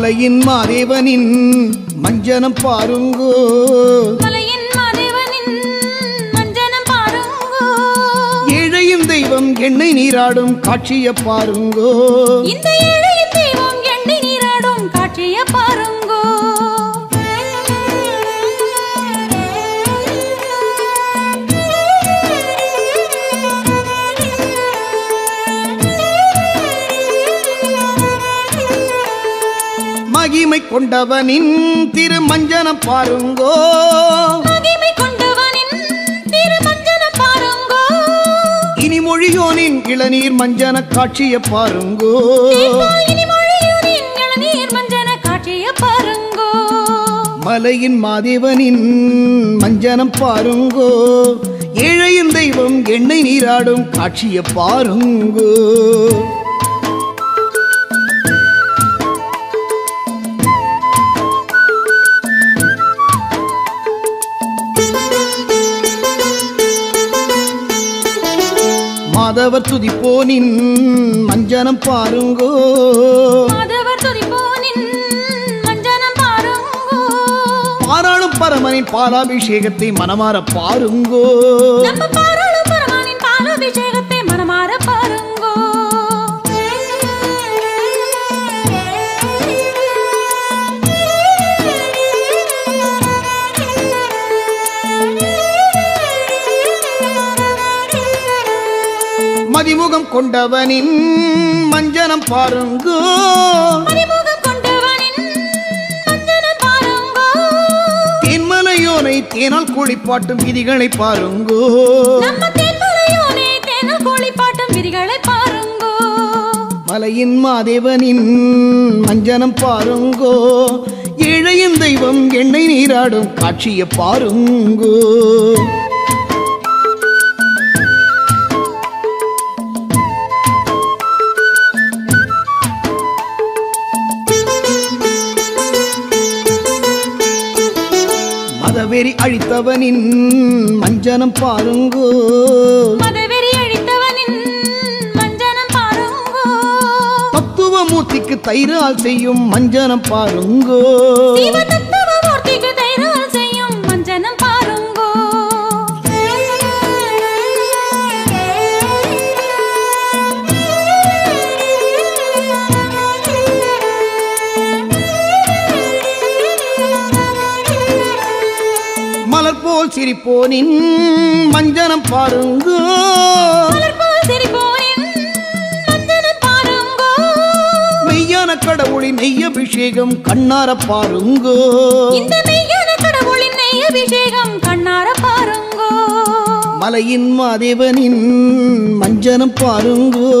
மலையின் மாதேவனின் மஞ்சனம் பாருங்கோ மலையின் மாதேவனின் மஞ்சனம் பாருங்கோ ஏழையின் தெய்வம் எண்ணெய் நீராடும் காட்சிய பாருங்கோ இந்த ஏழையின் தெய்வம் எண்ணெய் நீராடும் காட்சிய பாருங்கோ மகிமை கொண்டவனின் திருமஞ்சனம் பாருங்கோ மகிமை கொண்டவனின் திருமஞ்சனம் பாருங்கோ இனி மொழியோனின் இளநீர் மஞ்சன காட்சிய பாருங்கோ இனி மொழியோனின் இளநீர் மஞ்சன காட்சிய பாருங்கோ மலையின் மாதேவனின் மஞ்சனம் பாருங்கோ ஏழையின் தெய்வம் எண்ணெய் நீராடும் காட்சிய பாருங்கோ மாதவர் துதிப்போனின் மஞ்சனம் பாருங்கோ மாதவர் துதிப்போனின் மஞ்சனம் பாருங்கோ பாராளும் பரமனின் பாலாபிஷேகத்தை மனமாற பாருங்கோ நம்ம பாராளும் பரமனின் பாலாபிஷேகத்தை மனமாற பாருங்கோ மதிமுகம் கொண்டவனின் மஞ்சனம் பாருங்கோ மதிமுகம் கொண்டவனின் மஞ்சனம் பாருங்கோ தென்மலையோனை தேனால் குளிப்பாட்டும் விதிகளை பாருங்கோ நம்ம தென்மலையோனே தேனால் குளிப்பாட்டும் விதிகளை பாருங்கோ மலையின் மாதேவனின் மஞ்சனம் பாருங்கோ ஏழையின் தெய்வம் எண்ணெய் நீராடும் காட்சிய பாருங்கோ மதவெறி அழித்தவனின் மஞ்சனம் பாருங்கோ மதவெறி அழித்தவனின் மஞ்சனம் பாருங்கோ தத்துவ மூர்த்திக்கு தைரால் செய்யும் மஞ்சனம் பாருங்கோ சிவதத்துவ மூர்த்திக்கு தைரால் செய்யும் மஞ்சனம் பாருங்கோ மலர் போல் சிரிப்போனின் மஞ்சனம் பாருங்கோ மலர் போல் சிரிப்போனின் மஞ்சனம் பாருங்கோ மெய்யான கடவுளின் நெய் அபிஷேகம் கண்ணார பாருங்கோ இந்த மெய்யான கடவுளின் நெய் அபிஷேகம் கண்ணார பாருங்கோ மலையின் மாதேவனின் மஞ்சனம் பாருங்கோ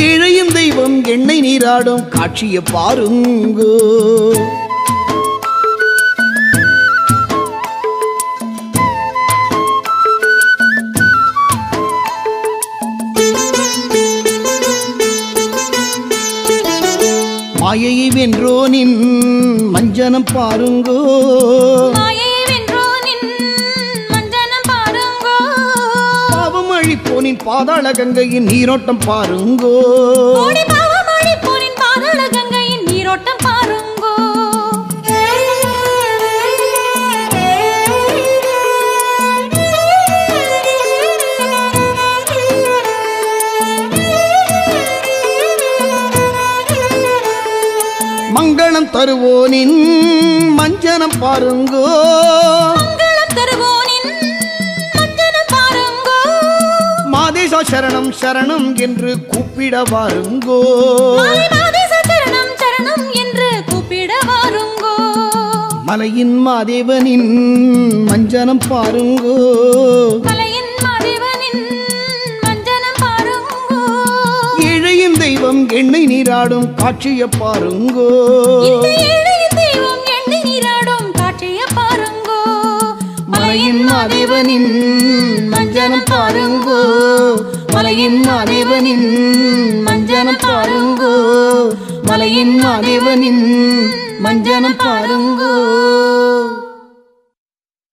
ஏழையின் தெய்வம் எண்ணெய் நீராடும் காட்சிய பாருங்கோ மாயையை வென்றோனின் மஞ்சனம் பாருங்கோ மாயையை வென்றோனின் மஞ்சனம் பாருங்கோ பாவம் அழிப்போனின் பாதாள கங்கையின் நீரோட்டம் பாருங்கோ கோடி பாவம் அழிப்போனின் பாதாள கங்கையின் நீரோட்டம் பாருங்கோ மங்களம் தருவோனின் மஞ்சனம் பாருங்கோ மங்களம் தருவோனின் மஞ்சனம் பாருங்கோ மாதேசா சரணம் சரணம் என்று கூப்பிட வாருங்கோ மாதேச சரணம் சரணம் என்று கூப்பிட வாருங்கோ மலையின் மாதேவனின் மஞ்சனம் பாருங்கோ மலையின் மாதேவனின் மஞ்சனம் பாருங்கோ ஏழையின் தெய்வம் எண்ணெய் நீராடும் காட்சிய பாருங்கோ இந்த ஏழையின் தெய்வம் எண்ணெய் நீராடும் காட்சிய பாருங்கோ மலையின் மாதேவனின் மஞ்சனம் பாருங்கோ மலையின் மாதேவனின் மஞ்சனம் பாருங்கோ மலையின் மாதேவனின் மஞ்சனம் பாருங்கோ